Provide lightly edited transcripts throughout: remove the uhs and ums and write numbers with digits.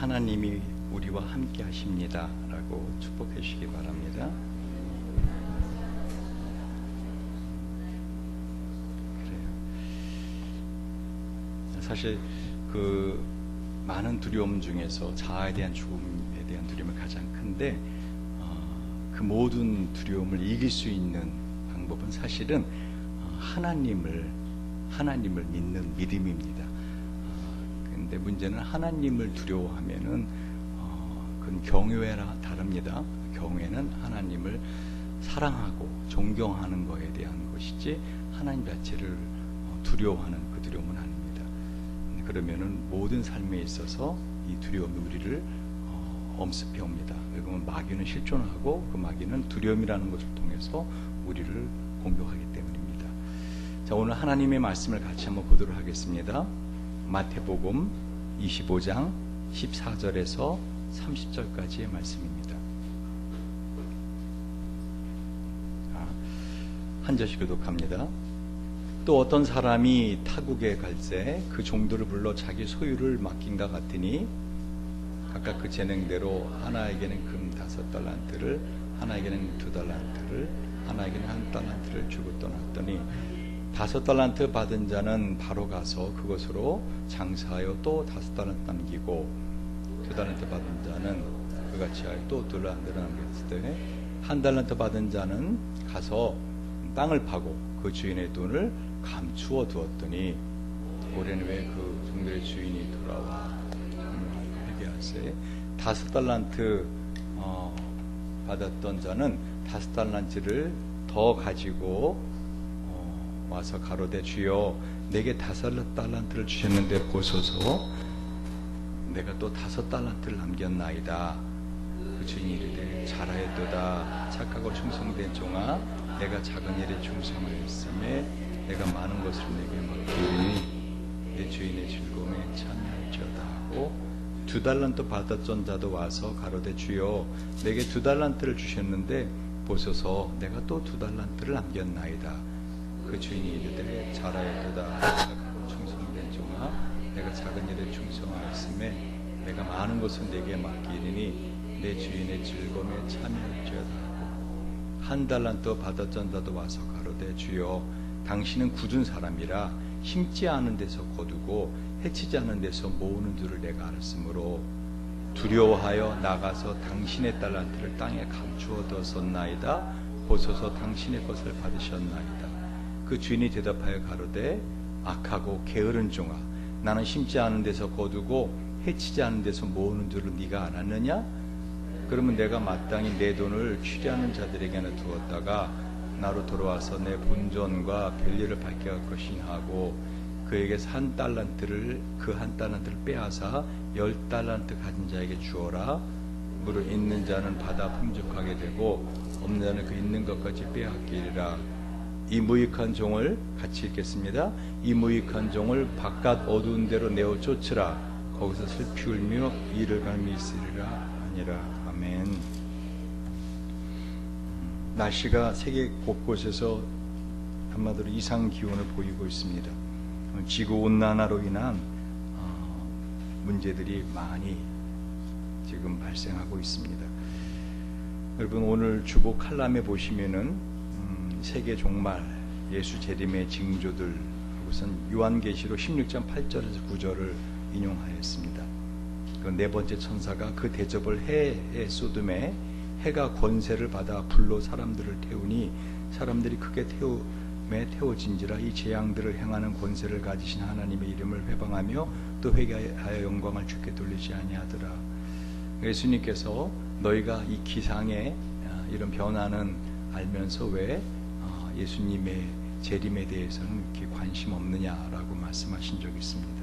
하나님이 우리와 함께 하십니다 라고 축복해 주시기 바랍니다. 그래요. 사실 그 많은 두려움 중에서 자아에 대한 죽음에 대한 두려움이 가장 큰데 그 모든 두려움을 이길 수 있는 방법은 사실은 하나님을 믿는 믿음입니다. 근데 문제는 하나님을 두려워하면은 그건 경외라 다릅니다. 경외는 하나님을 사랑하고 존경하는 것에 대한 것이지 하나님 자체를 두려워하는 그 두려움은 아닙니다. 그러면은 모든 삶에 있어서 이 두려움이 우리를 엄습해 옵니다. 왜냐하면 마귀는 실존하고 그 마귀는 두려움이라는 것을 통해서 우리를 공격하기 때문입니다. 자, 오늘 하나님의 말씀을 같이 한번 보도록 하겠습니다. 마태복음 25장 14절에서 30절까지의 말씀입니다. 한 절씩 교독합니다. 또 어떤 사람이 타국에 갈새 그 종들을 불러 자기 소유를 맡긴가 같으니 각각 그 재능대로 하나에게는 금 5달란트를, 하나에게는 2달란트를, 하나에게는 1달란트를 주고 떠났더니 5달란트 받은 자는 바로 가서 그것으로 장사하여 또 5달란트 남기고 2달란트 받은 자는 그같이 하여 또 2달란트를 남겼을 때 1달란트 받은 자는 가서 땅을 파고 그 주인의 돈을 감추어 두었더니 올해는 왜 그 종들의 주인이 돌아와 회개하세 5달란트 받았던 자는 5달란트를 더 가지고 와서 가로되 주여 내게 5달란트를 주셨는데 보소서 내가 또 5달란트를 남겼나이다. 그 주인이 이르되 잘하였도다 착하고 충성된 종아 내가 작은 일에 충성하였으며 내가 많은 것을 내게 맡기니 내 주인의 즐거움에 참여할지어다 하고 2달란트 받았던 자도 와서 가로되 주여 내게 2달란트를 주셨는데 보소서 내가 또 2달란트를 남겼나이다. 그 주인이 이르되 잘하였도다 착하고 충성된 종아 내가 작은 일에 충성하였음에 내가 많은 것을 내게 맡기리니 내 주인의 즐거움에 참여할지어다 하고 1달란트 받았던 자도 와서 가로되 주여 당신은 굳은 사람이라 심지 않은 데서 거두고 해치지 않은 데서 모으는 줄을 내가 알았으므로 두려워하여 나가서 당신의 달란트를 땅에 감추어 두었나이다. 보소서 당신의 것을 받으셨나이다. 그 주인이 대답하여 가로되 악하고 게으른 종아 나는 심지 않은 데서 거두고 해치지 않은 데서 모으는 줄을 네가 알았느냐? 그러면 내가 마땅히 내 돈을 취리하는 자들에게나 두었다가 나로 돌아와서 내 본전과 별일을 밝혀갈 것이냐 하고 그에게서 1달란트를 그 1달란트를 빼앗아 10달란트 가진 자에게 주어라. 무릇 있는 자는 받아 풍족하게 되고 없는 자는 그 있는 것까지 빼앗기리라. 이 무익한 종을 같이 읽겠습니다. 이 무익한 종을 바깥 어두운 데로 내어 쫓으라. 거기서 슬피 울며 이를 갈미 있으리라 아니라. 아멘. 날씨가 세계 곳곳에서 한마디로 이상 기온을 보이고 있습니다. 지구 온난화로 인한 문제들이 많이 지금 발생하고 있습니다. 여러분 오늘 주보 칼럼에 보시면은 세계 종말, 예수 재림의 징조들, 우선 요한계시록 16장 8절에서 9절을 인용하였습니다. 그 네 번째 천사가 그 대접을 해에 쏟음에 해가 권세를 받아 불로 사람들을 태우니 사람들이 크게 태워진지라. 이 재앙들을 행하는 권세를 가지신 하나님의 이름을 회방하며 또 회개하여 영광을 주께 돌리지 아니하더라. 예수님께서 너희가 이 기상의 이런 변화는 알면서 왜 예수님의 재림에 대해서는 이렇게 관심 없느냐라고 말씀하신 적이 있습니다.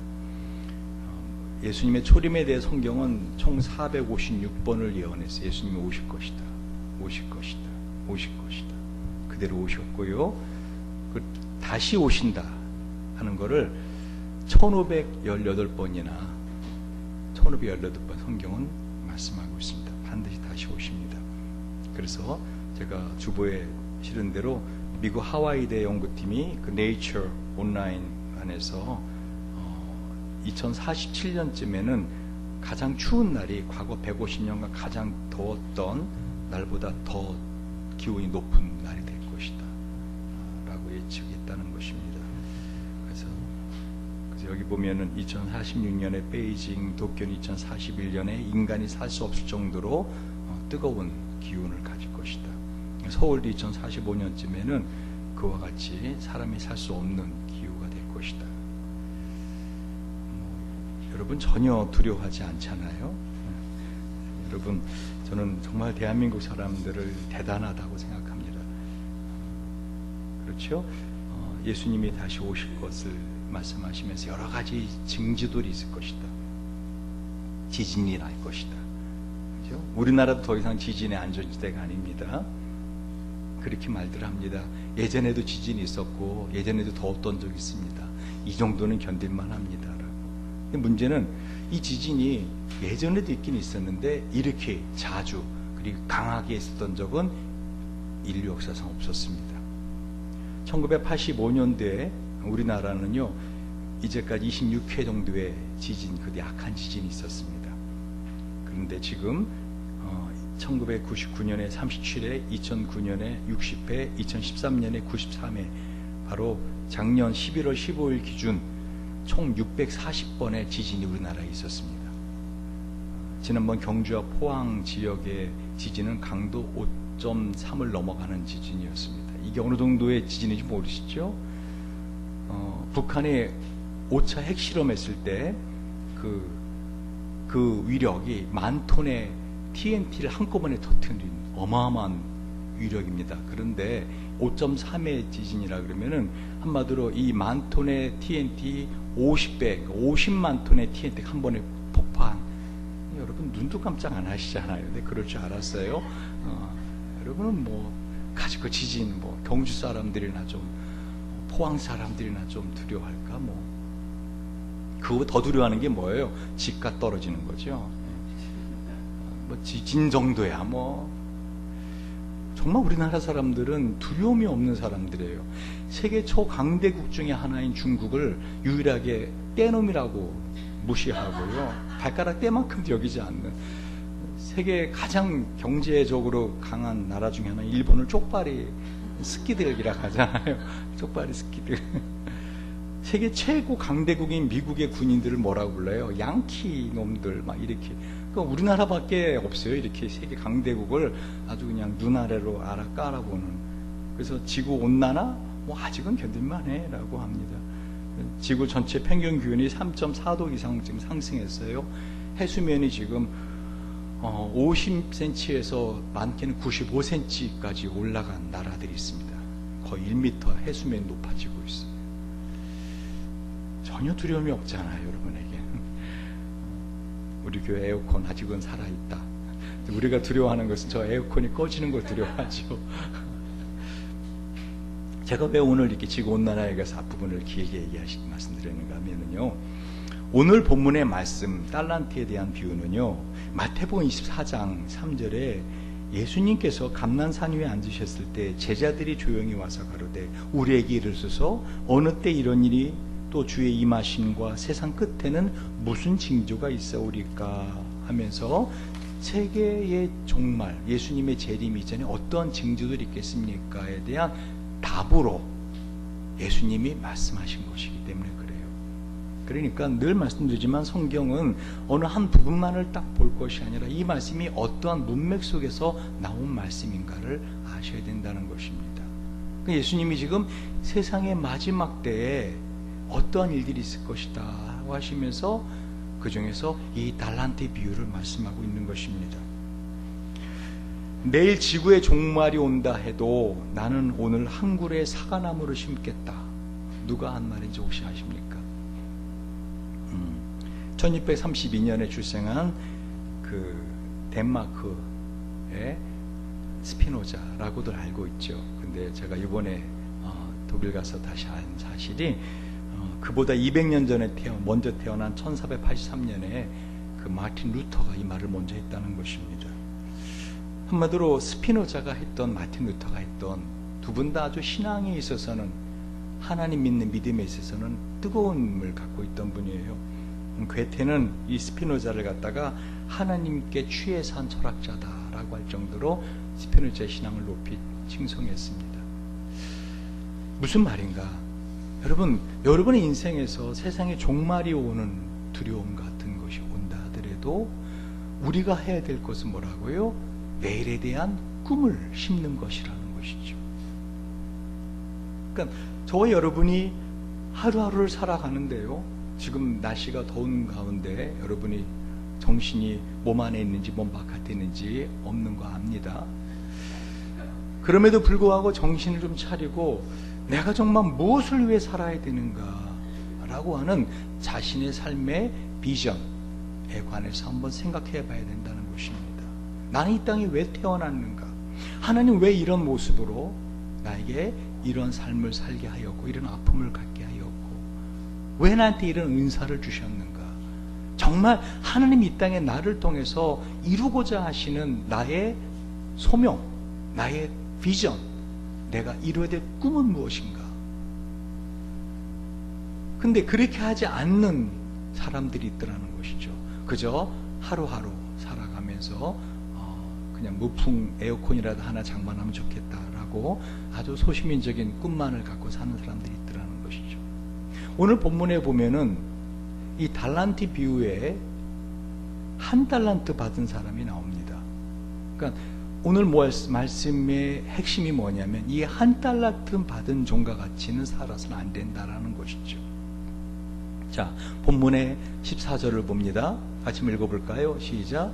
예수님의 초림에 대해 성경은 총 456번을 예언했어요. 예수님이 오실 것이다, 오실 것이다, 오실 것이다. 그대로 오셨고요. 다시 오신다 하는 거를 1518번이나 1518번 성경은 말씀하고 있습니다. 반드시 다시 오십니다. 그래서 제가 주보에 실은 대로 미국 하와이대 연구팀이 그 네이처 온라인 안에서 2047년쯤에는 가장 추운 날이 과거 150년간 가장 더웠던 날보다 더 기온이 높은 날이 될 것이다 라고 예측했다는 것입니다. 그래서 여기 보면은 2046년에 베이징, 도쿄는 2041년에 인간이 살 수 없을 정도로 뜨거운 기온을 가질 것이다. 서울도 2045년쯤에는 그와 같이 사람이 살 수 없는 기후가 될 것이다. 여러분 전혀 두려워하지 않잖아요. 여러분, 저는 정말 대한민국 사람들을 대단하다고 생각합니다. 그렇죠? 예수님이 다시 오실 것을 말씀하시면서 여러 가지 징조들이 있을 것이다. 지진이 날 것이다. 그렇죠? 우리나라도 더 이상 지진의 안전지대가 아닙니다. 그렇게 말들 합니다. 예전에도 지진이 있었고 예전에도 더웠던 적이 있습니다. 이 정도는 견딜만 합니다. 근데 문제는 이 지진이 예전에도 있긴 있었는데 이렇게 자주 그리고 강하게 있었던 적은 인류 역사상 없었습니다. 1985년도에 우리나라는요 이제까지 26회 정도의 지진, 그 약한 지진이 있었습니다. 그런데 지금 1999년에 37회, 2009년에 60회, 2013년에 93회, 바로 작년 11월 15일 기준 총 640번의 지진이 우리나라에 있었습니다. 지난번 경주와 포항 지역의 지진은 강도 5.3을 넘어가는 지진이었습니다. 이게 어느 정도의 지진인지 모르시죠? 북한이 5차 핵실험했을 때 그 위력이 10,000톤의 TNT를 한꺼번에 터뜨린 어마어마한 위력입니다. 그런데 5.3의 지진이라 그러면은 한마디로 이 10,000톤의 TNT 50배, 50만 톤의 TNT가 한 번에 폭파한, 여러분 눈도 깜짝 안 하시잖아요. 근데 그럴 줄 알았어요. 여러분은 뭐 가지고 지진, 뭐 경주 사람들이나 좀 포항 사람들이나 좀 두려워할까? 그거 더 두려워하는 게 뭐예요? 집값 떨어지는 거죠. 뭐 지진 정도야 뭐. 정말 우리나라 사람들은 두려움이 없는 사람들이에요. 세계 초강대국 중에 하나인 중국을 유일하게 떼놈이라고 무시하고요, 발가락 떼만큼도 여기지 않는, 세계 가장 경제적으로 강한 나라 중에 하나 일본을 쪽발이 스키들이라고 하잖아요. 쪽발이 스키들. 세계 최고 강대국인 미국의 군인들을 뭐라고 불러요? 양키 놈들 막 이렇게. 그러니까 우리나라밖에 없어요. 이렇게 세계 강대국을 아주 그냥 눈 아래로 깔아보는. 그래서 지구 온난화 뭐 아직은 견딜만해라고 합니다. 지구 전체 평균 기온이 3.4도 이상 지금 상승했어요. 해수면이 지금 50cm에서 많게는 95cm까지 올라간 나라들이 있습니다. 거의 1m 해수면이 높아지고 있어요. 전혀 두려움이 없잖아요, 여러분에게. 우리 교회 에어컨 아직은 살아있다. 우리가 두려워하는 것은 저 에어컨이 꺼지는 걸 두려워하죠. 제가 왜 오늘 이렇게 지구온난화에 대해서 앞부분을 길게 말씀드리는가 하면요, 오늘 본문의 말씀 달란트에 대한 비유는요, 마태복음 24장 3절에 예수님께서 감난산 위에 앉으셨을 때 제자들이 조용히 와서 가로되 우리에게 이르소서 어느 때 이런 일이 또 주의 임하심과 세상 끝에는 무슨 징조가 있어오리까 하면서 세계의 종말, 예수님의 재림 이전에 어떠한 징조들이 있겠습니까에 대한 답으로 예수님이 말씀하신 것이기 때문에 그래요. 그러니까 늘 말씀드리지만 성경은 어느 한 부분만을 딱 볼 것이 아니라 이 말씀이 어떠한 문맥 속에서 나온 말씀인가를 아셔야 된다는 것입니다. 예수님이 지금 세상의 마지막 때에 어떠한 일들이 있을 것이다 하시면서 그 중에서 이 달란트 비유를 말씀하고 있는 것입니다. 내일 지구의 종말이 온다 해도 나는 오늘 한 그루의 사과나무를 심겠다. 누가 한 말인지 혹시 아십니까? 1632년에 출생한 그 덴마크의 스피노자라고들 알고 있죠. 근데 제가 이번에 독일 가서 다시 알 사실이 그보다 200년 전에 먼저 태어난 1483년에 그 마틴 루터가 이 말을 먼저 했다는 것입니다. 한마디로 스피노자가 했던, 마틴 루터가 했던, 두 분 다 아주 신앙에 있어서는, 하나님 믿는 믿음에 있어서는 뜨거움을 갖고 있던 분이에요. 괴테는 이 스피노자를 갖다가 하나님께 취해 산 철학자다라고 할 정도로 스피노자의 신앙을 높이 칭송했습니다. 무슨 말인가? 여러분, 여러분의 인생에서 세상에 종말이 오는 두려움 같은 것이 온다 하더라도 우리가 해야 될 것은 뭐라고요? 내일에 대한 꿈을 심는 것이라는 것이죠. 그러니까 저와 여러분이 하루하루를 살아가는데요, 지금 날씨가 더운 가운데 여러분이 정신이 몸 안에 있는지 몸 바깥에 있는지 없는 거 압니다. 그럼에도 불구하고 정신을 좀 차리고 내가 정말 무엇을 위해 살아야 되는가 라고 하는 자신의 삶의 비전에 관해서 한번 생각해 봐야 된다는 것입니다. 나는 이 땅에 왜 태어났는가? 하나님 왜 이런 모습으로 나에게 이런 삶을 살게 하였고 이런 아픔을 갖게 하였고 왜 나한테 이런 은사를 주셨는가? 정말 하나님 이 땅에 나를 통해서 이루고자 하시는 나의 소명, 나의 비전, 내가 이루어야 될 꿈은 무엇인가? 근데 그렇게 하지 않는 사람들이 있더라는 것이죠. 그저 하루하루 살아가면서 그냥 무풍 에어컨이라도 하나 장만하면 좋겠다라고 아주 소시민적인 꿈만을 갖고 사는 사람들이 있더라는 것이죠. 오늘 본문에 보면은 이 달란트 비유에 한 달란트 받은 사람이 나옵니다. 그러니까 오늘 말씀의 핵심이 뭐냐면 이 한 달란트 받은 종과 같이는 살아서는 안 된다라는 것이죠. 자, 본문의 14절을 봅니다. 같이 읽어볼까요? 시작.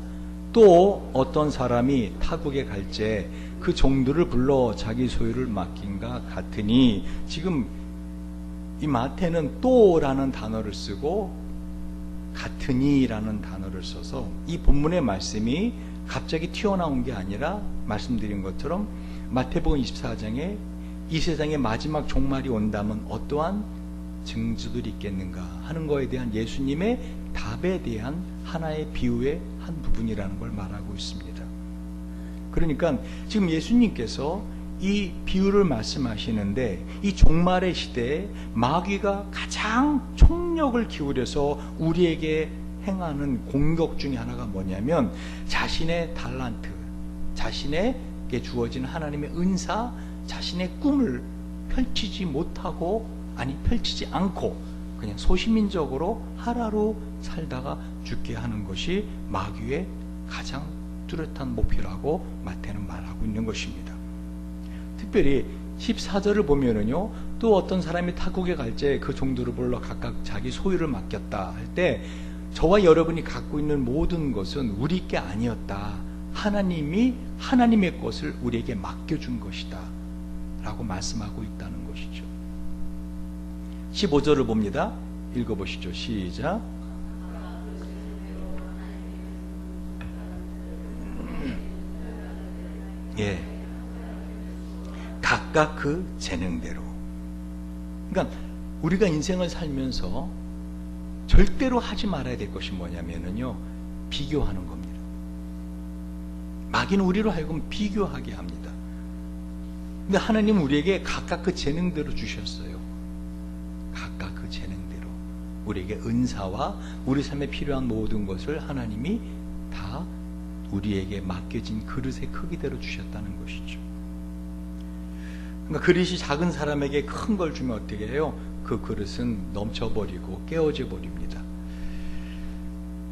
또 어떤 사람이 타국에 갈제 그 종들을 불러 자기 소유를 맡긴가 같으니, 지금 이 마태는 또라는 단어를 쓰고 같으니라는 단어를 써서 이 본문의 말씀이 갑자기 튀어나온 게 아니라 말씀드린 것처럼 마태복음 24장에 이 세상의 마지막 종말이 온다면 어떠한 증조들이 있겠는가 하는 거에 대한 예수님의 답에 대한 하나의 비유의 한 부분이라는 걸 말하고 있습니다. 그러니까 지금 예수님께서 이 비유를 말씀하시는데 이 종말의 시대에 마귀가 가장 총력을 기울여서 우리에게 행하는 공격 중에 하나가 뭐냐면 자신의 달란트, 자신에게 주어진 하나님의 은사, 자신의 꿈을 펼치지 못하고, 아니 펼치지 않고 그냥 소시민적으로 하루하루 살다가 죽게 하는 것이 마귀의 가장 뚜렷한 목표라고 마태는 말하고 있는 것입니다. 특별히 14절을 보면은요, 또 어떤 사람이 타국에 갈제 그 종들을 불러 각각 자기 소유를 맡겼다 할 때 저와 여러분이 갖고 있는 모든 것은 우리 게 아니었다. 하나님이 하나님의 것을 우리에게 맡겨준 것이다 라고 말씀하고 있다는 것이죠. 15절을 봅니다. 읽어보시죠. 시작. 예, 각각 그 재능대로. 그러니까 우리가 인생을 살면서 절대로 하지 말아야 될 것이 뭐냐면요, 비교하는 겁니다. 마귀는 우리로 하여금 비교하게 합니다. 근데 하나님은 우리에게 각각 그 재능대로 주셨어요. 각각 그 재능대로 우리에게 은사와 우리 삶에 필요한 모든 것을 하나님이 다 우리에게 맡겨진 그릇의 크기대로 주셨다는 것이죠. 그러니까 그릇이 작은 사람에게 큰 걸 주면 어떻게 해요? 그 그릇은 넘쳐버리고 깨어져 버립니다.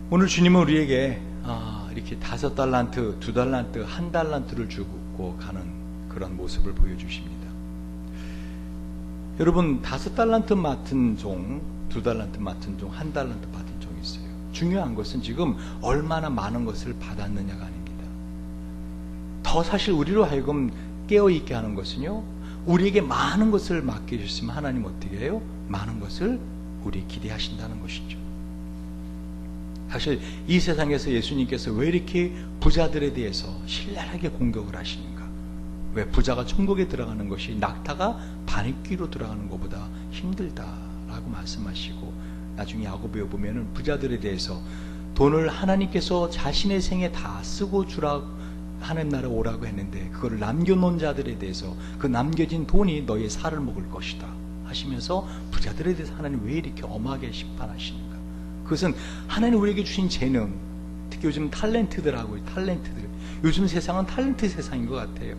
오늘 주님은 우리에게 이렇게 5달란트, 2달란트, 1달란트를 주고 가는 그런 모습을 보여주십니다. 여러분, 5달란트 맡은 종, 2달란트 맡은 종, 1달란트 받은 종이 있어요. 중요한 것은 지금 얼마나 많은 것을 받았느냐가 아닙니다. 더 사실 우리로 하여금 깨어있게 하는 것은요, 우리에게 많은 것을 맡겨주시면 하나님 어떻게 해요? 많은 것을 우리 기대하신다는 것이죠. 사실 이 세상에서 예수님께서 왜 이렇게 부자들에 대해서 신랄하게 공격을 하시는가? 왜 부자가 천국에 들어가는 것이 낙타가 바늘귀로 들어가는 것보다 힘들다라고 말씀하시고, 나중에 야고보에 보면은 부자들에 대해서 돈을 하나님께서 자신의 생에 다 쓰고 주라고 하나님 나라 오라고 했는데 그걸 남겨놓은 자들에 대해서 그 남겨진 돈이 너의 살을 먹을 것이다 하시면서 부자들에 대해서 하나님 왜 이렇게 엄하게 심판하시는가? 그것은 하나님 우리에게 주신 재능, 특히 요즘 탤런트들하고 탤런트들, 요즘 세상은 탤런트 세상인 것 같아요.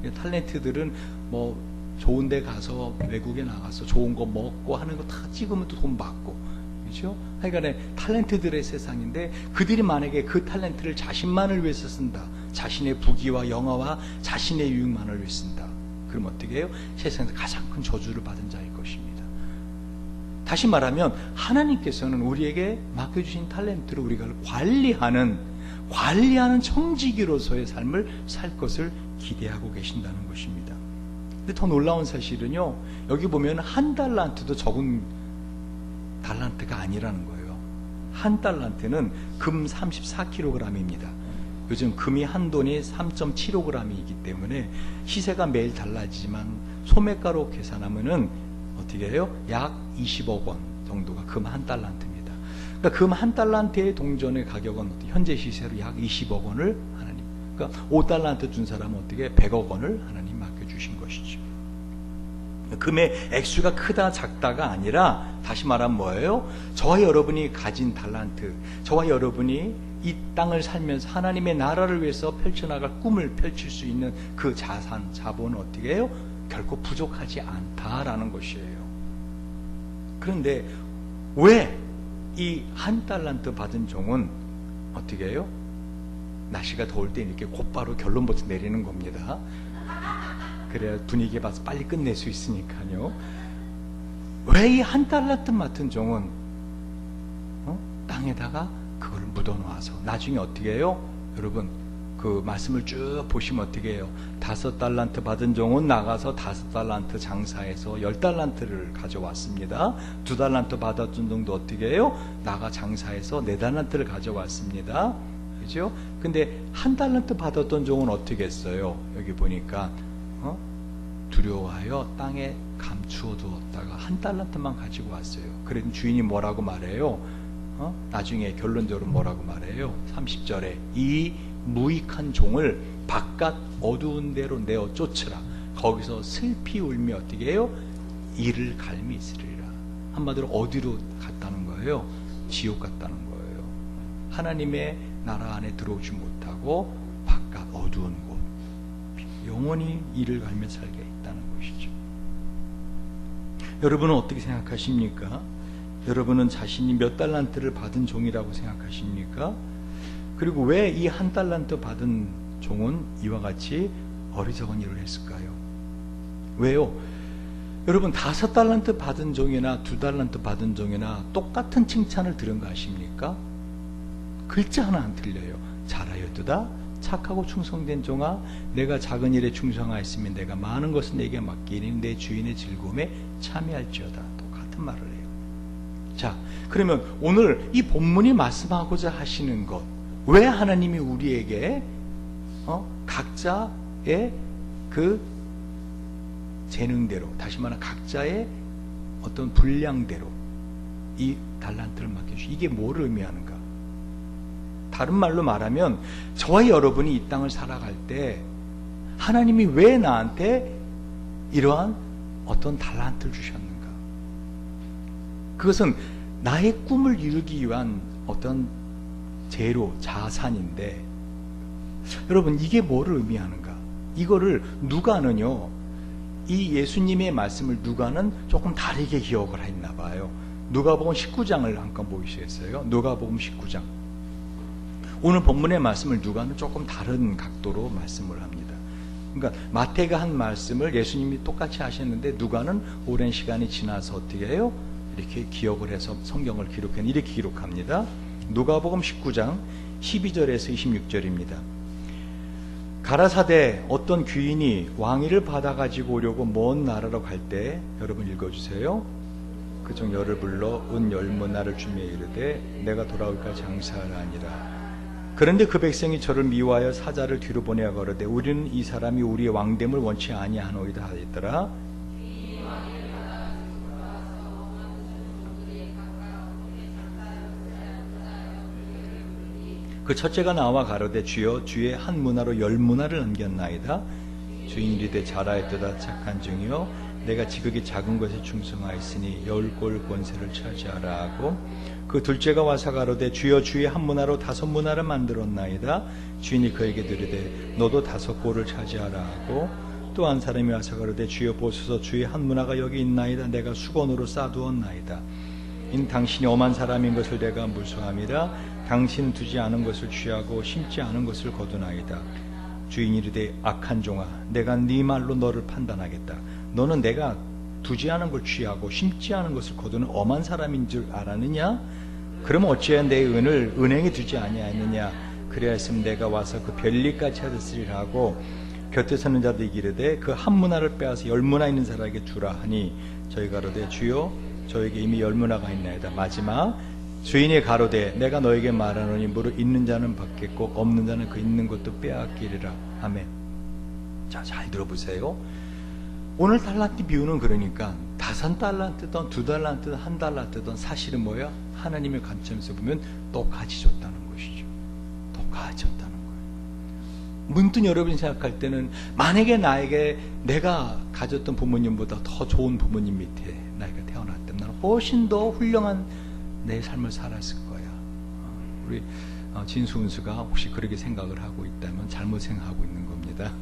탤런트들은 뭐 좋은 데 가서 외국에 나가서 좋은 거 먹고 하는 거 다 찍으면 또 돈 받고, 그렇죠? 하여간에 탤런트들의 세상인데, 그들이 만약에 그 탤런트를 자신만을 위해서 쓴다, 자신의 부귀와 영화와 자신의 유익만을 위해 쓴다, 그럼 어떻게 해요? 세상에서 가장 큰 저주를 받은 자일 것입니다. 다시 말하면 하나님께서는 우리에게 맡겨주신 탤런트를 우리가 관리하는 청지기로서의 삶을 살 것을 기대하고 계신다는 것입니다. 근데 더 놀라운 사실은요, 여기 보면 한 달란트도 적은 달란트가 아니라는 거예요. 한 달란트는 금 34kg입니다. 요즘 금이 한 돈이 3.75g이기 때문에 시세가 매일 달라지지만 소매가로 계산하면은 어떻게 해요? 약 20억 원 정도가 금 한 달란트입니다. 그러니까 금 한 달란트의 동전의 가격은 현재 시세로 약 20억 원을 하나님, 그러니까 5달란트 준 사람은 어떻게 100억 원을 하나님 맡겨주신 것이죠. 금의 액수가 크다 작다가 아니라, 다시 말하면 뭐예요? 저와 여러분이 가진 달란트, 저와 여러분이 이 땅을 살면서 하나님의 나라를 위해서 펼쳐나갈 꿈을 펼칠 수 있는 그 자산, 자본은 어떻게 해요? 결코 부족하지 않다라는 것이에요. 그런데 왜 이 한 달란트 받은 종은 어떻게 해요? 날씨가 더울 때 이렇게 곧바로 결론부터 내리는 겁니다. 그래야 분위기 봐서 빨리 끝낼 수 있으니까요. 왜 이 한 달란트 맡은 종은 땅에다가 그걸 묻어놓아서 나중에 어떻게 해요? 여러분 그 말씀을 쭉 보시면 어떻게 해요? 5달란트 받은 종은 나가서 5달란트 장사해서 10달란트를 가져왔습니다. 2달란트 받았던 종도 어떻게 해요? 나가 장사해서 4달란트를 가져왔습니다. 그죠? 근데 1달란트 받았던 종은 어떻게 했어요? 여기 보니까 두려워하여 땅에 감추어 두었다가 1달란트만 가지고 왔어요. 그랬더니 주인이 뭐라고 말해요? 나중에 결론적으로 뭐라고 말해요? 30절에 이 무익한 종을 바깥 어두운 데로 내어 쫓으라. 거기서 슬피 울며 어떻게 해요? 이를 갈미 있으리라. 한마디로 어디로 갔다는 거예요? 지옥 갔다는 거예요. 하나님의 나라 안에 들어오지 못하고 바깥 어두운 곳, 영원히 이를 갈며 살게 있다는 것이죠. 여러분은 어떻게 생각하십니까? 여러분은 자신이 몇 달란트를 받은 종이라고 생각하십니까? 그리고 왜 이 1달란트 받은 종은 이와 같이 어리석은 일을 했을까요? 왜요? 여러분 5달란트 받은 종이나 2달란트 받은 종이나 똑같은 칭찬을 들은 거 아십니까? 글자 하나 안 틀려요. 잘하였도다 착하고 충성된 종아, 내가 작은 일에 충성하였으면 내가 많은 것을 내게 맡기니 내 주인의 즐거움에 참여할지어다. 똑같은 말을 해요. 자, 그러면 오늘 이 본문이 말씀하고자 하시는 것, 왜 하나님이 우리에게 각자의 그 재능대로, 다시 말하면 각자의 어떤 분량대로 이 달란트를 맡겨주시, 이게 뭐를 의미하는가? 다른 말로 말하면 저와 여러분이 이 땅을 살아갈 때 하나님이 왜 나한테 이러한 어떤 달란트를 주셨는가? 그것은 나의 꿈을 이루기 위한 어떤 재료, 자산인데, 여러분 이게 뭐를 의미하는가? 이거를 누가는요, 이 예수님의 말씀을 누가는 조금 다르게 기억을 했나 봐요. 누가복음 19장을 한번 보시겠어요? 누가복음 19장. 오늘 본문의 말씀을 누가는 조금 다른 각도로 말씀을 합니다. 그러니까 마태가 한 말씀을 예수님이 똑같이 하셨는데 누가는 오랜 시간이 지나서 어떻게 해요? 이렇게 기억을 해서 성경을 기록해는 이렇게 기록합니다. 누가복음 19장 12절에서 26절입니다. 가라사대 어떤 귀인이 왕위를 받아가지고 오려고 먼 나라로 갈 때, 여러분 읽어주세요. 그중 열을 불러 은 열무나를 주며 이르되 내가 돌아올까 장사하라 아니라. 그런데 그 백성이 저를 미워하여 사자를 뒤로 보내어 가로되 우리는 이 사람이 우리의 왕됨을 원치 아니하노이다 하였더라. 그 첫째가 나와 가로되 주여 주의 한 문화로 10문화를 남겼나이다. 주인 이르되 잘하였도다 착한 종이요 내가 지극히 작은 것에 충성하였으니 열 골 권세를 차지하라 하고, 그 둘째가 와서 가로되 주여 주의 한 문화로 5 문화를 만들었나이다. 주인이 그에게 이르되 너도 5 골을 차지하라 하고, 또 한 사람이 와서 가로되 주여 보소서 주의 한 문화가 여기 있나이다. 내가 수건으로 싸두었나이다. 이는 당신이 엄한 사람인 것을 내가 무수함이라. 당신은 두지 않은 것을 취하고 심지 않은 것을 거두나이다. 주인이 이르되 악한 종아, 내가 네 말로 너를 판단하겠다. 너는 내가 두지 않은 걸 취하고 심지 않은 것을 거두는 엄한 사람인 줄 알았느냐? 그러면 어찌하여 내 은을 은행에 두지 아니하였느냐? 그래야 했으면 내가 와서 그 별리까지 찾았으리라 하고, 곁에 서는 자들이 이르되 그 한 문화를 빼앗아 10 문화 있는 사람에게 주라 하니, 저희 가로되 주여 저에게 이미 10 문화가 있나이다. 마지막 주인이 가로되 내가 너에게 말하노니 무릇 있는 자는 받겠고 없는 자는 그 있는 것도 빼앗기리라. 아멘. 자, 잘 들어보세요. 오늘 달란트 비유는 그러니까 5 달란트든 2 달란트든 1 달란트든 사실은 뭐야? 하나님의 관점에서 보면 똑같이 줬다는 것이죠. 똑같이 줬다는 거예요. 문득 여러분이 생각할 때는 만약에 나에게 내가 가졌던 부모님보다 더 좋은 부모님 밑에 나이가 태어났다면 나는 훨씬 더 훌륭한 내 삶을 살았을 거야. 우리 진수 은수가 혹시 그렇게 생각을 하고 있다면 잘못 생각하고 있는 겁니다.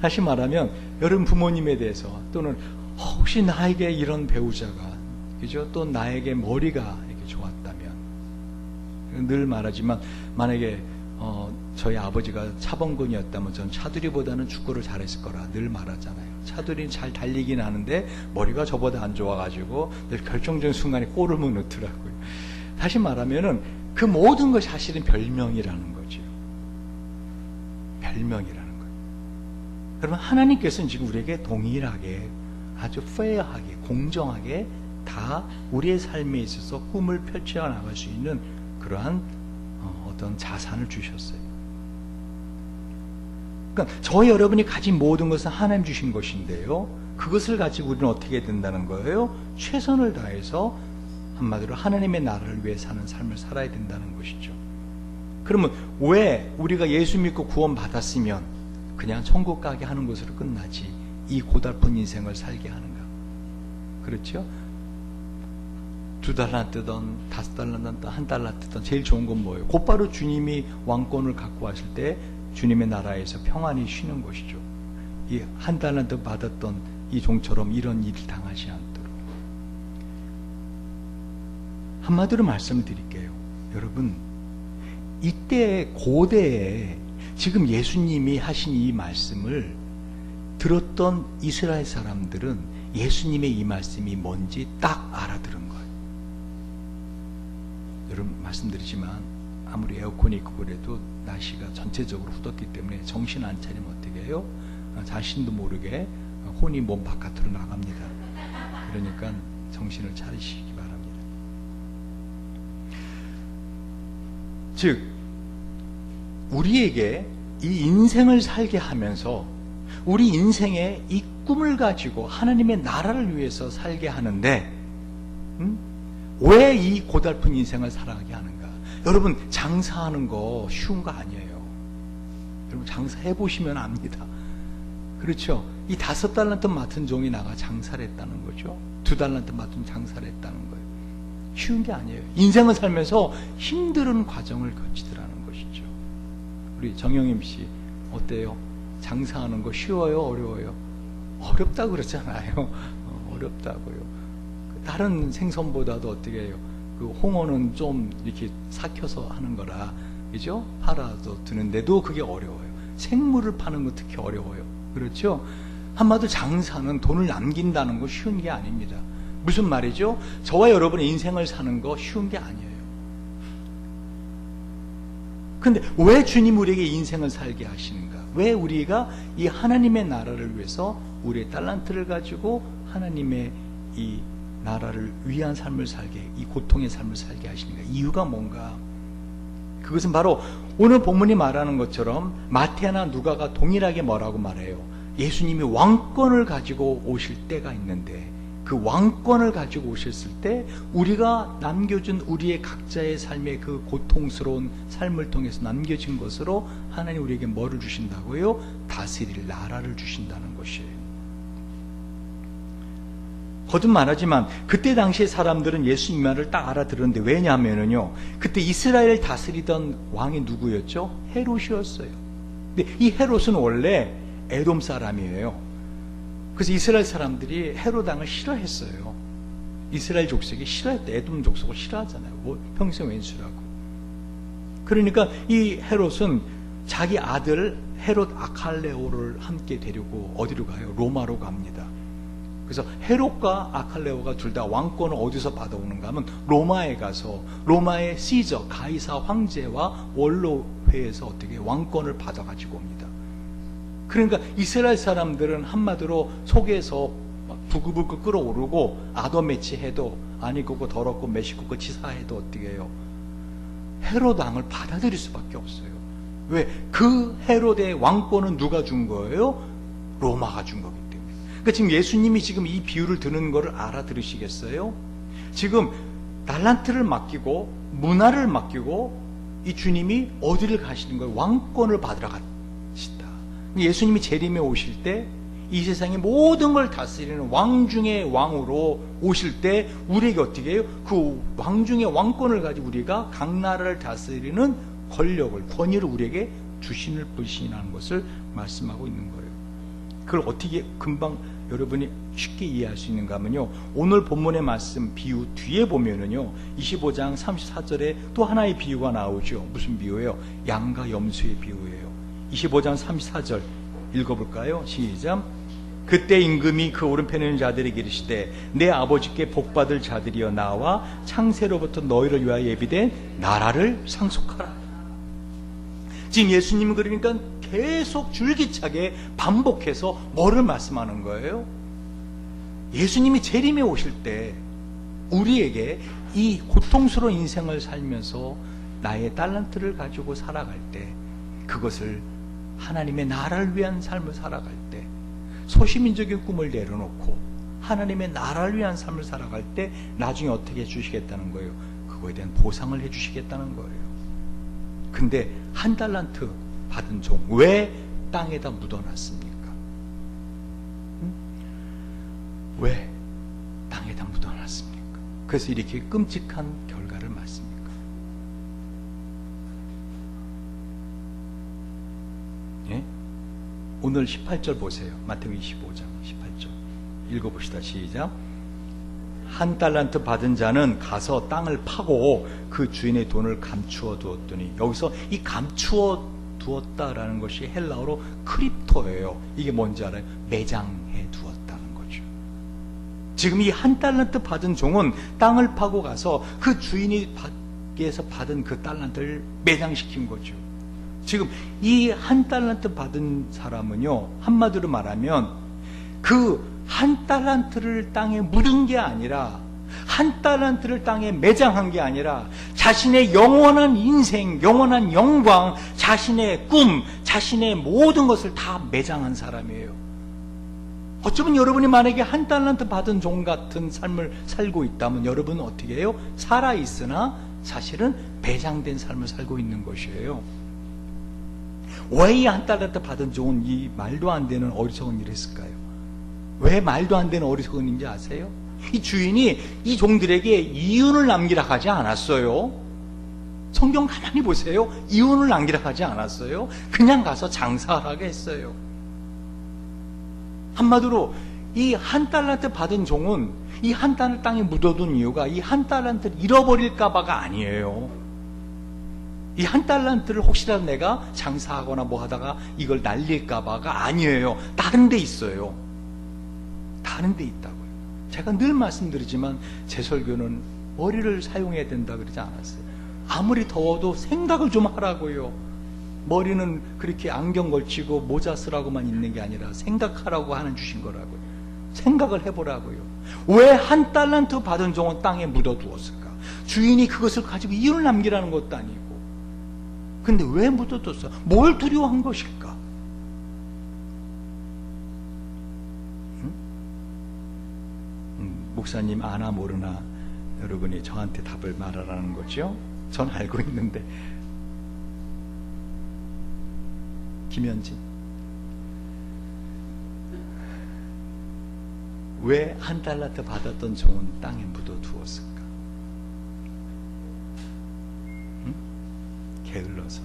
다시 말하면 여러분 부모님에 대해서, 또는 혹시 나에게 이런 배우자가, 그죠? 또 나에게 머리가 이렇게 좋았다면, 늘 말하지만 만약에 저희 아버지가 차범근이었다면 전 차두리보다는 축구를 잘했을 거라 늘 말하잖아요. 차두리는 잘 달리긴 하는데 머리가 저보다 안 좋아가지고 늘 결정적인 순간에 골을 못 넣더라고요. 다시 말하면은 그 모든 것이 사실은 별명이라는 거죠. 별명이라는 거예요. 그러면 하나님께서는 지금 우리에게 동일하게, 아주 페어하게, 공정하게 다 우리의 삶에 있어서 꿈을 펼쳐 나갈 수 있는 그러한 어떤 자산을 주셨어요. 그러니까 저희 여러분이 가진 모든 것은 하나님 주신 것인데요, 그것을 가지고 우리는 어떻게 된다는 거예요? 최선을 다해서 한마디로 하나님의 나라를 위해 사는 삶을 살아야 된다는 것이죠. 그러면 왜 우리가 예수 믿고 구원 받았으면 그냥 천국 가게 하는 것으로 끝나지 이 고달픈 인생을 살게 하는가? 그렇죠? 2 달란트든 5 달란트든 1 달란트든 제일 좋은 건 뭐예요? 곧바로 주님이 왕권을 갖고 왔을 때 주님의 나라에서 평안히 쉬는 것이죠. 이 1 달란트 받았던 이 종처럼 이런 일을 당하지 않도록. 한마디로 말씀을 드릴게요. 여러분, 이때 고대에 지금 예수님이 하신 이 말씀을 들었던 이스라엘 사람들은 예수님의 이 말씀이 뭔지 딱 알아들은 거예요. 여러분, 말씀드리지만 아무리 에어컨이 있고 그래도 날씨가 전체적으로 후덥기 때문에 정신 안 차리면 어떻게 해요? 자신도 모르게 혼이 몸 바깥으로 나갑니다. 그러니까 정신을 차리시기 바랍니다. 즉, 우리에게 이 인생을 살게 하면서 우리 인생에 이 꿈을 가지고 하나님의 나라를 위해서 살게 하는데, 왜 이 고달픈 인생을 살아가게 하는가? 여러분, 장사하는 거 쉬운 거 아니에요. 여러분, 장사해 보시면 압니다. 그렇죠? 이 5 달란트 맡은 종이 나가 장사를 했다는 거죠. 2 달란트 맡은 장사를 했다는 거예요. 쉬운 게 아니에요. 인생을 살면서 힘든 과정을 거치더라는 것이죠. 우리 정영임 씨 어때요? 장사하는 거 쉬워요? 어려워요? 어렵다고 그러잖아요. 어렵다고요. 다른 생선보다도 어떻게 해요? 그 홍어는 좀 이렇게 삭혀서 하는 거라, 그죠? 팔아서 드는데도 그게 어려워요. 생물을 파는 거 특히 어려워요. 그렇죠? 한마디로 장사는 돈을 남긴다는 거 쉬운 게 아닙니다. 무슨 말이죠? 저와 여러분의 인생을 사는 거 쉬운 게 아니에요. 근데 왜 주님 우리에게 인생을 살게 하시는가? 왜 우리가 이 하나님의 나라를 위해서 우리의 달란트를 가지고 하나님의 이 나라를 위한 삶을 살게, 이 고통의 삶을 살게 하시는가? 이유가 뭔가? 그것은 바로 오늘 본문이 말하는 것처럼 마태나 누가가 동일하게 뭐라고 말해요? 예수님이 왕권을 가지고 오실 때가 있는데, 그 왕권을 가지고 오셨을 때 우리가 남겨준 우리의 각자의 삶의 그 고통스러운 삶을 통해서 남겨진 것으로 하나님 우리에게 뭐를 주신다고요? 다스릴 나라를 주신다는 것이에요. 거듭 말하지만 그때 당시에 사람들은 예수님 말을 딱 알아들었는데, 왜냐하면요, 그때 이스라엘을 다스리던 왕이 누구였죠? 헤롯이었어요. 근데 이 헤롯은 원래 에돔 사람이에요. 그래서 이스라엘 사람들이 헤롯 왕을 싫어했어요. 이스라엘 족속이 싫어했대. 에돔 족속을 싫어하잖아요. 뭐 평생 왼수라고. 그러니까 이 헤롯은 자기 아들 헤롯 아칼레오를 함께 데리고 어디로 가요? 로마로 갑니다. 그래서 헤롯과 아칼레오가 둘 다 왕권을 어디서 받아오는가 하면 로마에 가서 로마의 시저 가이사 황제와 원로회에서 어떻게 왕권을 받아가지고 옵니다. 그러니까 이스라엘 사람들은 한마디로 속에서 부글부글 끓어오르고 아도매치 해도 아니고 더럽고 메시고 치사해도 어떻게 해요? 헤롯 왕을 받아들일 수밖에 없어요. 왜? 그 헤롯의 왕권은 누가 준 거예요? 로마가 준 거기 때문에. 그러니까 지금 예수님이 지금 이 비유를 드는 거를 알아들으시겠어요? 지금 달란트를 맡기고 문화를 맡기고 이 주님이 어디를 가시는 거예요? 왕권을 받으러 가시다. 예수님이 재림에 오실 때 이 세상의 모든 걸 다스리는 왕 중의 왕으로 오실 때 우리에게 어떻게 해요? 그 왕 중의 왕권을 가지고 우리가 각 나라를 다스리는 권력을, 권위를 우리에게 주신을 분신하는 것을 말씀하고 있는 거예요. 그걸 어떻게 금방 여러분이 쉽게 이해할 수 있는가 하면요, 오늘 본문의 말씀 비유 뒤에 보면은요 25장 34절에 또 하나의 비유가 나오죠. 무슨 비유예요? 양과 염소의 비유예요. 25장 34절 읽어볼까요? 시작. 그때 임금이 그 오른편에 있는 자들에게 이르시되 내 아버지께 복받을 자들이여 나와 창세로부터 너희를 위하여 예비된 나라를 상속하라. 지금 예수님은 그러니까 계속 줄기차게 반복해서 뭐를 말씀하는 거예요? 예수님이 재림에 오실 때 우리에게 이 고통스러운 인생을 살면서 나의 달란트를 가지고 살아갈 때, 그것을 하나님의 나라를 위한 삶을 살아갈 때, 소시민적인 꿈을 내려놓고 하나님의 나라를 위한 삶을 살아갈 때 나중에 어떻게 해주시겠다는 거예요? 그거에 대한 보상을 해주시겠다는 거예요. 근데 한 달란트 받은 종 왜 땅에다 묻어놨습니까? 왜 땅에다 묻어놨습니까? 그래서 이렇게 끔찍한 결과를 맞습니까? 예? 오늘 18절 보세요. 마태복음 25장 18절 읽어봅시다. 시작. 한 달란트 받은 자는 가서 땅을 파고 그 주인의 돈을 감추어 두었더니, 여기서 이 감추어 두었다라는 것이 헬라어로 크립토예요. 이게 뭔지 알아요? 매장해 두었다는 거죠. 지금 이 한 달란트 받은 종은 땅을 파고 가서 그 주인에게서 받은 그 달란트를 매장시킨 거죠. 지금 이 한 달란트 받은 사람은요, 한마디로 말하면 그 한 달란트를 땅에 묻은 게 아니라, 한 달란트를 땅에 매장한 게 아니라 자신의 영원한 인생, 영원한 영광, 자신의 꿈, 자신의 모든 것을 다 매장한 사람이에요. 어쩌면 여러분이 만약에 한 달란트 받은 종 같은 삶을 살고 있다면 여러분은 어떻게 해요? 살아있으나 사실은 배장된 삶을 살고 있는 것이에요. 왜 이 한 달란트 받은 종은 이 말도 안 되는 어리석은 일을 했을까요? 왜 말도 안 되는 어리석은 일인지 아세요? 이 주인이 이 종들에게 이윤을 남기라 하지 않았어요. 성경 가만히 보세요. 이윤을 남기라 하지 않았어요. 그냥 가서 장사하라고 했어요. 한마디로 이 한 달란트 받은 종은 이 한 달을 땅에 묻어둔 이유가 이 한 달란트를 잃어버릴까봐가 아니에요. 이 한 달란트를 혹시라도 내가 장사하거나 뭐 하다가 이걸 날릴까봐가 아니에요. 다른 데 있어요. 다른 데 있다고요. 제가 늘 말씀드리지만 제 설교는 머리를 사용해야 된다 그러지 않았어요. 아무리 더워도 생각을 좀 하라고요. 머리는 그렇게 안경 걸치고 모자 쓰라고만 있는 게 아니라 생각하라고 하는 주신 거라고요. 생각을 해보라고요. 왜 한 달란트 받은 종은 땅에 묻어두었을까? 주인이 그것을 가지고 이윤을 남기라는 것도 아니고. 근데 왜 묻어뒀어? 뭘 두려워한 것일까? 목사님 아나 모르나 여러분이 저한테 답을 말하라는 거죠? 전 알고 있는데. 김현진, 왜 한 달란트 받았던 종은 땅에 묻어두었을까? 응? 게을러서.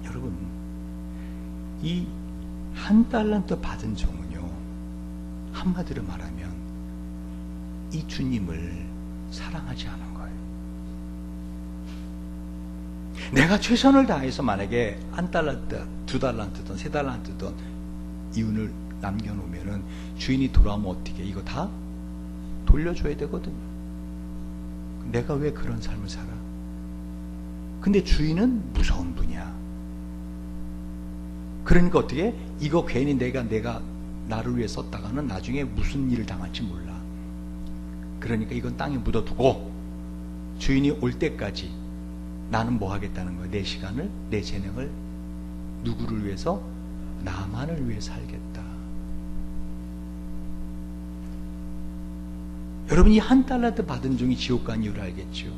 여러분, 이 한 달란트 받은 종은요, 한마디로 말하면 이 주님을 사랑하지 않은 거예요. 내가 최선을 다해서 만약에 한 달란트, 두 달란트든 세 달란트든 이윤을 남겨놓으면은 주인이 돌아오면 어떻게 이거 다 돌려줘야 되거든요. 내가 왜 그런 삶을 살아? 근데 주인은 무서운 분이야. 그러니까 어떻게 이거 괜히 내가 나를 위해 썼다가는 나중에 무슨 일을 당할지 몰라. 그러니까 이건 땅에 묻어두고 주인이 올 때까지 나는 뭐 하겠다는 거야? 내 시간을, 내 재능을 누구를 위해서? 나만을 위해 살겠다. 여러분, 이 한 달란트 받은 종이 지옥 간 이유를 알겠죠?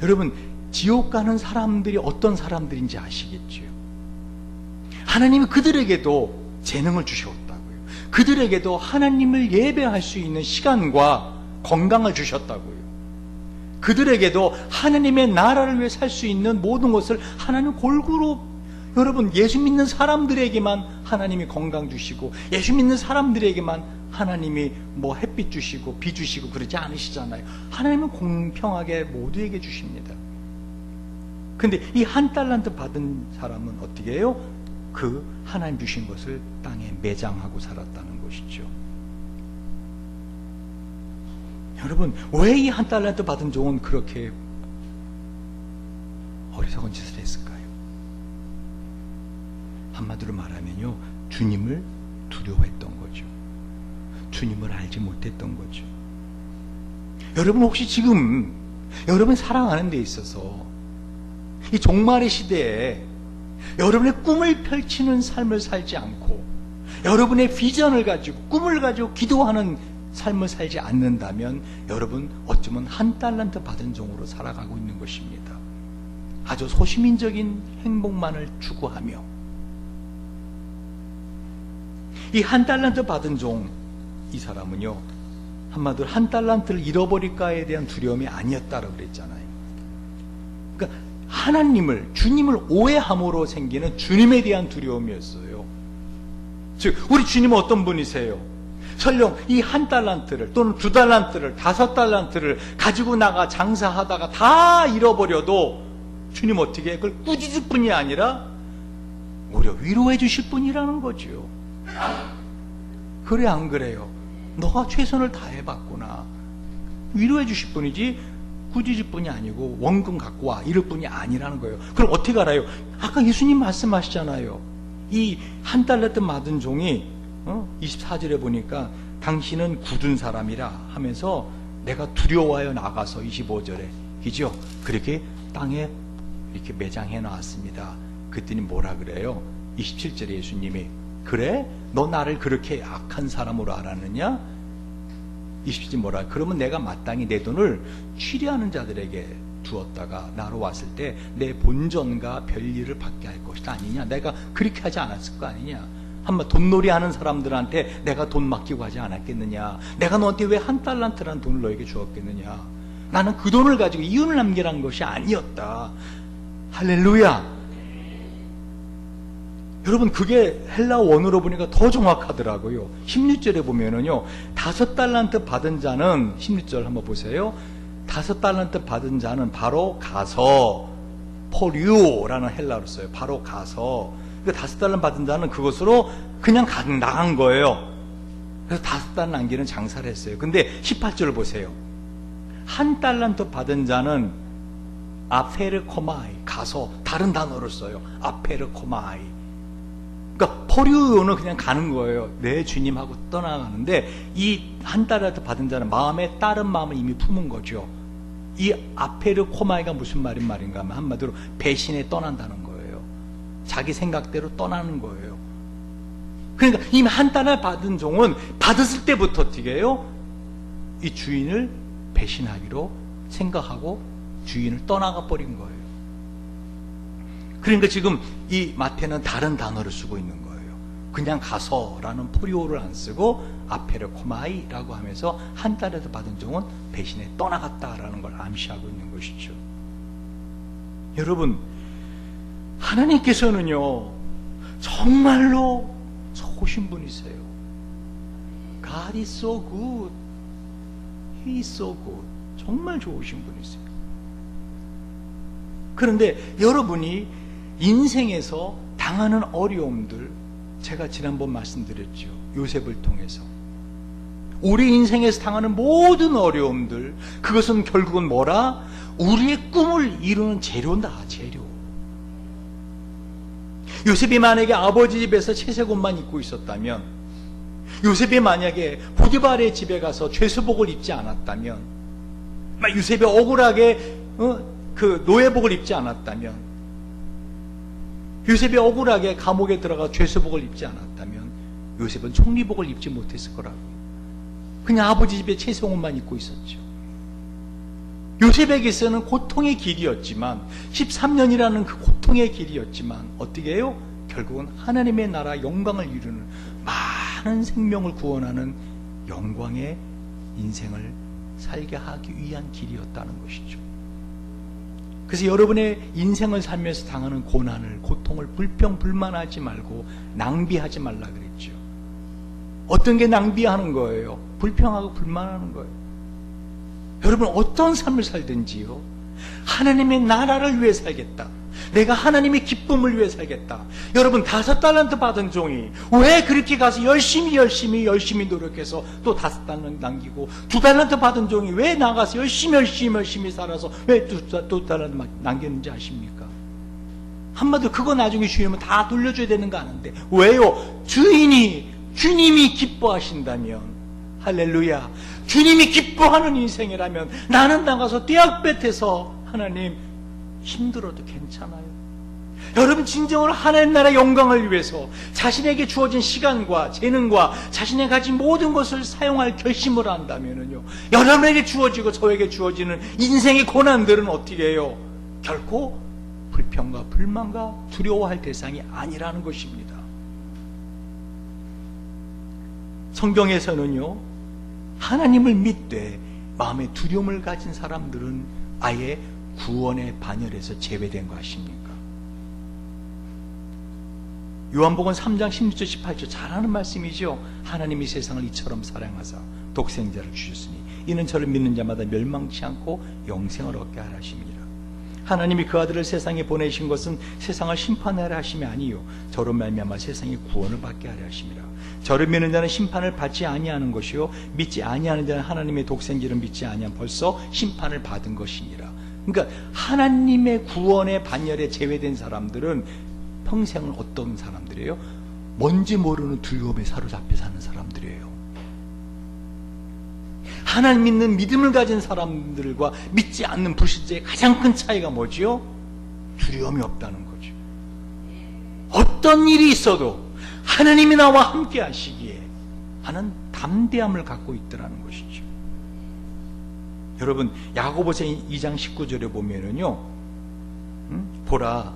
여러분, 지옥 가는 사람들이 어떤 사람들인지 아시겠죠? 하나님이 그들에게도 재능을 주셨다고요. 그들에게도 하나님을 예배할 수 있는 시간과 건강을 주셨다고요. 그들에게도 하나님의 나라를 위해 살 수 있는 모든 것을 하나님 골고루, 여러분, 예수 믿는 사람들에게만 하나님이 건강 주시고, 예수 믿는 사람들에게만 하나님이 뭐 햇빛 주시고 비 주시고 그러지 않으시잖아요. 하나님은 공평하게 모두에게 주십니다. 근데 이 한 달란트 받은 사람은 어떻게 해요? 그 하나님 주신 것을 땅에 매장하고 살았다는 것이죠. 여러분, 왜 이 한 달란트 받은 종은 그렇게 어리석은 짓을 했을까요? 한마디로 말하면요, 주님을 두려워했던 거죠. 주님을 알지 못했던 거죠. 여러분, 혹시 지금 여러분 살아가는 데 있어서 이 종말의 시대에 여러분의 꿈을 펼치는 삶을 살지 않고 여러분의 비전을 가지고 꿈을 가지고 기도하는 삶을 살지 않는다면 여러분 어쩌면 한 달란트 받은 종으로 살아가고 있는 것입니다. 아주 소시민적인 행복만을 추구하며 이 한 달란트 받은 종, 이 사람은요, 한마디로 한 달란트를 잃어버릴까에 대한 두려움이 아니었다고 그랬잖아요. 그러니까 하나님을, 주님을 오해함으로 생기는 주님에 대한 두려움이었어요. 즉, 우리 주님은 어떤 분이세요? 설령 이 한 달란트를 또는 두 달란트를, 다섯 달란트를 가지고 나가 장사하다가 다 잃어버려도 주님 어떻게 해? 그걸 꾸짖을 뿐이 아니라 오히려 위로해 주실 분이라는 거죠. 그래, 안 그래요? 너가 최선을 다해봤구나. 위로해 주실 분이지 꾸짖을 뿐이 아니고 원금 갖고 와 이럴 뿐이 아니라는 거예요. 그럼 어떻게 알아요? 아까 예수님 말씀하시잖아요. 이 한 달란트 받은 종이 24절에 보니까 당신은 굳은 사람이라 하면서 내가 두려워하여 나가서 25절에 그죠? 그렇게 땅에 이렇게 매장해 놨습니다. 그랬더니 뭐라 그래요? 27절에 예수님이 그래? 너 나를 그렇게 악한 사람으로 알았느냐? 27절 뭐라? 그러면 내가 마땅히 내 돈을 취리하는 자들에게 두었다가 나로 왔을 때 내 본전과 별일을 받게 할 것이다 아니냐? 내가 그렇게 하지 않았을 거 아니냐? 한번 돈놀이 하는 사람들한테 내가 돈 맡기고 하지 않았겠느냐? 내가 너한테 왜 한 달란트라는 돈을 너에게 주었겠느냐? 나는 그 돈을 가지고 이윤을 남기라는 것이 아니었다. 할렐루야. 여러분, 그게 헬라 원어로 보니까 더 정확하더라고요. 16절에 보면은요, 5달란트 받은 자는, 16절 한번 보세요. 5달란트 받은 자는 바로 가서, 포류라는 헬라로 써요. 바로 가서. 5달란트 받은 자는 그것으로 그냥 나간 거예요. 그래서 5달란트 남기는 장사를 했어요. 근데 18절을 보세요. 1달란트 받은 자는 아페르코마이, 가서, 다른 단어를 써요. 아페르코마이. 그러니까 포류는 그냥 가는 거예요. 내 주님하고 떠나가는데 이 한 달란트 받은 자는 마음에 다른 마음을 이미 품은 거죠. 이 아페르코마이가 무슨 말인가 하면 한마디로 배신에 떠난다는 거예요. 자기 생각대로 떠나는 거예요. 그러니까 이미 한 달을 받은 종은 받았을 때부터 어떻게 해요? 이 주인을 배신하기로 생각하고 주인을 떠나가 버린 거예요. 그러니까 지금 이 마태는 다른 단어를 쓰고 있는 거예요. 그냥 가서라는 포리오를 안 쓰고 아페르코마이라고 하면서 한 달에서 받은 종은 대신에 떠나갔다라는 걸 암시하고 있는 것이죠. 여러분, 하나님께서는요 정말로 좋으신 분이세요. God is so good. He is so good. 정말 좋으신 분이세요. 그런데 여러분이 인생에서 당하는 어려움들, 제가 지난번 말씀드렸죠. 요셉을 통해서 우리 인생에서 당하는 모든 어려움들, 그것은 결국은 뭐라? 우리의 꿈을 이루는 재료다. 재료. 요셉이 만약에 아버지 집에서 채색옷만 입고 있었다면, 요셉이 만약에 보디발의 집에 가서 죄수복을 입지 않았다면, 요셉이 억울하게 그 노예복을 입지 않았다면, 요셉이 억울하게 감옥에 들어가 죄수복을 입지 않았다면 요셉은 총리복을 입지 못했을 거라고요. 그냥 아버지 집에 채색옷만 입고 있었죠. 요셉에게서는 고통의 길이었지만, 13년이라는 그 고통의 길이었지만 어떻게 해요? 결국은 하나님의 나라 영광을 이루는, 많은 생명을 구원하는 영광의 인생을 살게 하기 위한 길이었다는 것이죠. 그래서 여러분의 인생을 살면서 당하는 고난을, 고통을 불평불만하지 말고 낭비하지 말라 그랬죠. 어떤 게 낭비하는 거예요? 불평하고 불만하는 거예요. 여러분, 어떤 삶을 살든지요, 하나님의 나라를 위해 살겠다, 내가 하나님의 기쁨을 위해 살겠다. 여러분, 5달란트 받은 종이 왜 그렇게 가서 열심히 노력해서 또 5달란트 남기고, 2달란트 받은 종이 왜 나가서 열심히 살아서 왜 2달란트 남겼는지 아십니까? 한마디로 그거 나중에 주인은 다 돌려줘야 되는 거 아는데, 왜요? 주님이 기뻐하신다면, 할렐루야, 주님이 기뻐하는 인생이라면 나는 나가서 떼약볕에서 하나님 힘들어도 괜찮아요. 여러분, 진정으로 하나님 나라 영광을 위해서 자신에게 주어진 시간과 재능과 자신의 가진 모든 것을 사용할 결심을 한다면요, 여러분에게 주어지고 저에게 주어지는 인생의 고난들은 어떻게 해요? 결코 불평과 불만과 두려워할 대상이 아니라는 것입니다. 성경에서는요, 하나님을 믿되 마음에 두려움을 가진 사람들은 아예 구원의 반열에서 제외된 거 아십니까? 요한복음 3장 16절 18절 잘 아는 말씀이죠. 하나님이 세상을 이처럼 사랑하사 독생자를 주셨으니 이는 저를 믿는 자마다 멸망치 않고 영생을 얻게 하라 하심이라. 하나님이 그 아들을 세상에 보내신 것은 세상을 심판하려 하심이 아니요 저로 말미암아 세상이 구원을 받게 하려 하심이라. 저를 믿는 자는 심판을 받지 아니하는 것이요 믿지 아니하는 자는 하나님의 독생자를 믿지 아니하면 벌써 심판을 받은 것이니라. 그러니까 하나님의 구원의 반열에 제외된 사람들은 평생을 어떤 사람들이에요? 뭔지 모르는 두려움에 사로잡혀 사는 사람들이에요. 하나님 믿는 믿음을 가진 사람들과 믿지 않는 불신자의 가장 큰 차이가 뭐지요? 두려움이 없다는 거죠. 어떤 일이 있어도 하나님이 나와 함께 하시기에 하는 담대함을 갖고 있더라는 것이죠. 여러분, 야고보서 2장 19절에 보면은요, 보라,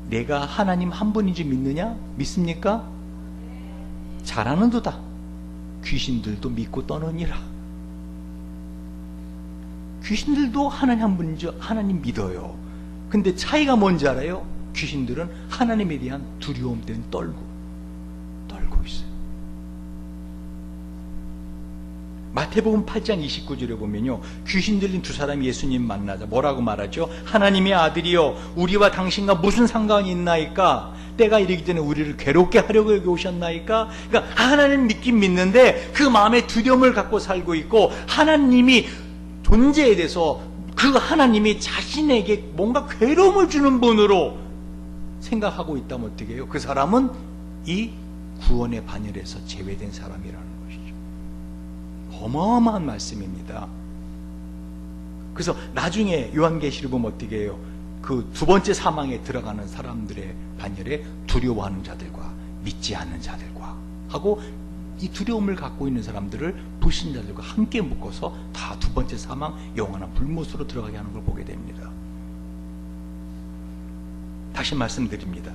내가 하나님 한 분인지 믿느냐? 믿습니까? 잘하는도다. 귀신들도 믿고 떠느니라. 귀신들도 하나님 한 분인지 하나님 믿어요. 근데 차이가 뭔지 알아요? 귀신들은 하나님에 대한 두려움 때문에 떨고 있어요. 마태복음 8장 29절에 보면요, 귀신 들린 두 사람이 예수님 만나자 뭐라고 말하죠? 하나님의 아들이여, 우리와 당신과 무슨 상관이 있나이까? 때가 이르기 전에 우리를 괴롭게 하려고 여기 오셨나이까? 그러니까 하나님 믿긴 믿는데 그 마음에 두려움을 갖고 살고 있고, 하나님이 존재에 대해서 그 하나님이 자신에게 뭔가 괴로움을 주는 분으로 생각하고 있다면 어떻게 해요? 그 사람은 이 구원의 반열에서 제외된 사람이라는 것이죠. 어마어마한 말씀입니다. 그래서 나중에 요한계시를 보면 어떻게 해요? 그 두 번째 사망에 들어가는 사람들의 반열에 두려워하는 자들과 믿지 않는 자들과 하고, 이 두려움을 갖고 있는 사람들을 불신자들과 함께 묶어서 다 두 번째 사망, 영원한 불못으로 들어가게 하는 걸 보게 됩니다. 다시 말씀드립니다.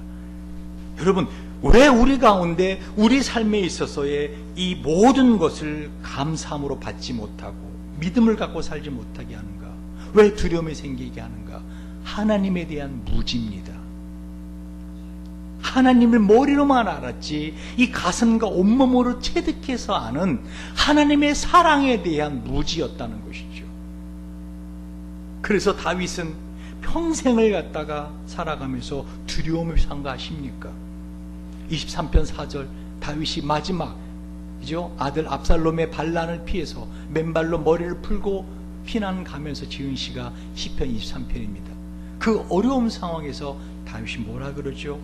여러분, 왜 우리 가운데 우리 삶에 있어서의 이 모든 것을 감사함으로 받지 못하고 믿음을 갖고 살지 못하게 하는가? 왜 두려움이 생기게 하는가? 하나님에 대한 무지입니다. 하나님을 머리로만 알았지 이 가슴과 온몸으로 체득해서 아는 하나님의 사랑에 대한 무지였다는 것이죠. 그래서 다윗은 평생을 갖다가 살아가면서 두려움을 상가하십니까? 23편 4절 다윗이 마지막 아들 압살롬의 반란을 피해서 맨발로 머리를 풀고 피난 가면서 지은 시가 시편 23편입니다. 그 어려운 상황에서 다윗이 뭐라 그러죠?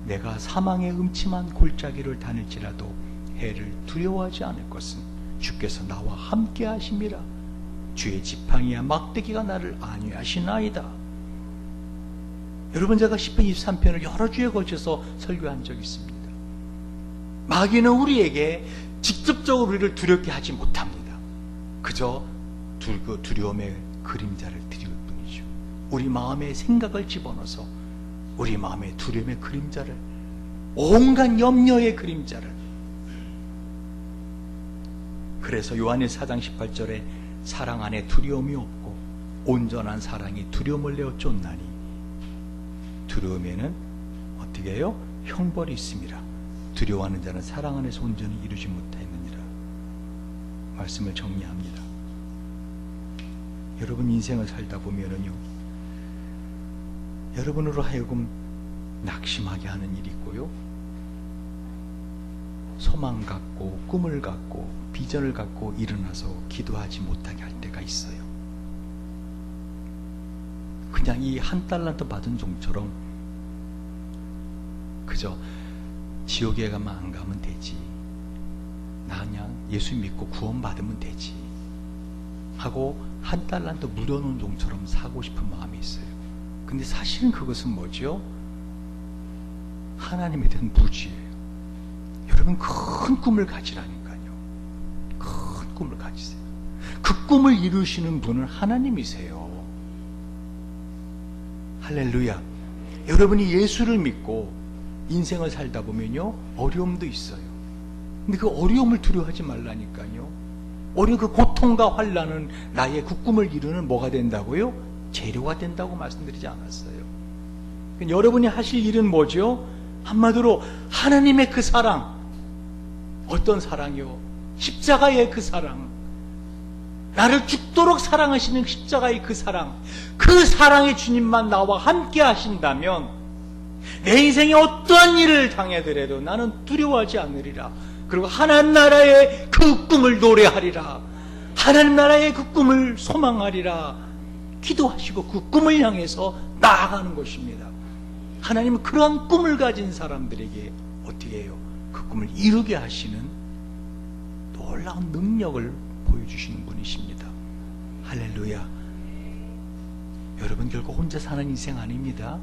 내가 사망의 음침한 골짜기를 다닐지라도 해를 두려워하지 않을 것은 주께서 나와 함께 하심이라. 주의 지팡이와 막대기가 나를 안위하시나이다. 여러분, 제가 시편 23편을 여러 주에 걸쳐서 설교한 적이 있습니다. 마귀는 우리에게 직접적으로 우리를 두렵게 하지 못합니다. 그저 두려움의 그림자를 드릴 뿐이죠. 우리 마음의 생각을 집어넣어서 우리 마음의 두려움의 그림자를, 온갖 염려의 그림자를. 그래서 요한일서 4장 18절에 사랑 안에 두려움이 없고 온전한 사랑이 두려움을 내어 쫓나니 두려움에는 어떻게 해요? 형벌이 있습니다. 두려워하는 자는 사랑 안에서 온전히 이루지 못하였느니라. 말씀을 정리합니다. 여러분, 인생을 살다 보면은요, 여러분으로 하여금 낙심하게 하는 일이 있고요, 소망 갖고 꿈을 갖고 비전을 갖고 일어나서 기도하지 못하게 할 때가 있어요. 그냥 이 한 달란트 받은 종처럼 그저 지옥에 가면 안 가면 되지, 나 그냥 예수 믿고 구원 받으면 되지 하고 한 달란트 묻어놓은 종처럼 사고 싶은 마음이 있어요. 근데 사실은 그것은 뭐죠? 하나님에 대한 무지예요. 여러분, 큰 꿈을 가지라니까요. 큰 꿈을 가지세요. 그 꿈을 이루시는 분은 하나님이세요. 할렐루야. 여러분이 예수를 믿고 인생을 살다 보면요, 어려움도 있어요. 근데 그 어려움을 두려워하지 말라니까요. 그 고통과 환난은 나의 그 꿈을 이루는 뭐가 된다고요? 재료가 된다고 말씀드리지 않았어요. 여러분이 하실 일은 뭐죠? 한마디로 하나님의 그 사랑, 어떤 사랑이요? 십자가의 그 사랑, 나를 죽도록 사랑하시는 십자가의 그 사랑, 그 사랑의 주님만 나와 함께 하신다면 내 인생에 어떠한 일을 당하더라도 나는 두려워하지 않으리라. 그리고 하나님 나라의 그 꿈을 노래하리라. 하나님 나라의 그 꿈을 소망하리라. 기도하시고 그 꿈을 향해서 나아가는 것입니다. 하나님은 그러한 꿈을 가진 사람들에게 어떻게 해요? 그 꿈을 이루게 하시는 놀라운 능력을 보여주시는 분이십니다. 할렐루야. 여러분, 결국 혼자 사는 인생 아닙니다.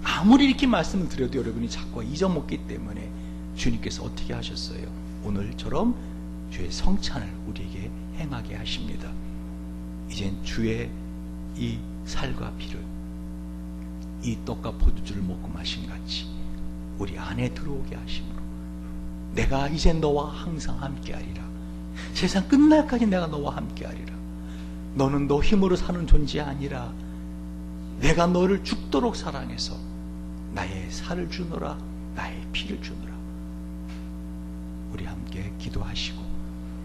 아무리 이렇게 말씀을 드려도 여러분이 자꾸 잊어먹기 때문에 주님께서 어떻게 하셨어요? 오늘처럼 주의 성찬을 우리에게 행하게 하십니다. 이젠 주의 이 살과 피를 이 떡과 포도주를 먹고 마신 같이 우리 안에 들어오게 하심으로 내가 이제 너와 항상 함께하리라. 세상 끝날까지 내가 너와 함께하리라. 너는 너 힘으로 사는 존재 아니라 내가 너를 죽도록 사랑해서 나의 살을 주노라, 나의 피를 주노라. 우리 함께 기도하시고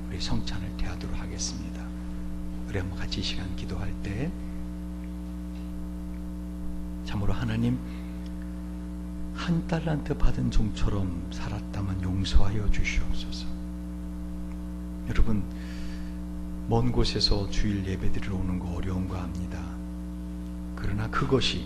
우리 성찬을 대하도록 하겠습니다. 우리 한번 같이 이 시간 기도할 때 참으로 하나님, 한 달란트 받은 종처럼 살았다면 용서하여 주시옵소서. 여러분, 먼 곳에서 주일 예배드리러 오는 거 어려운 거 압니다. 그러나 그것이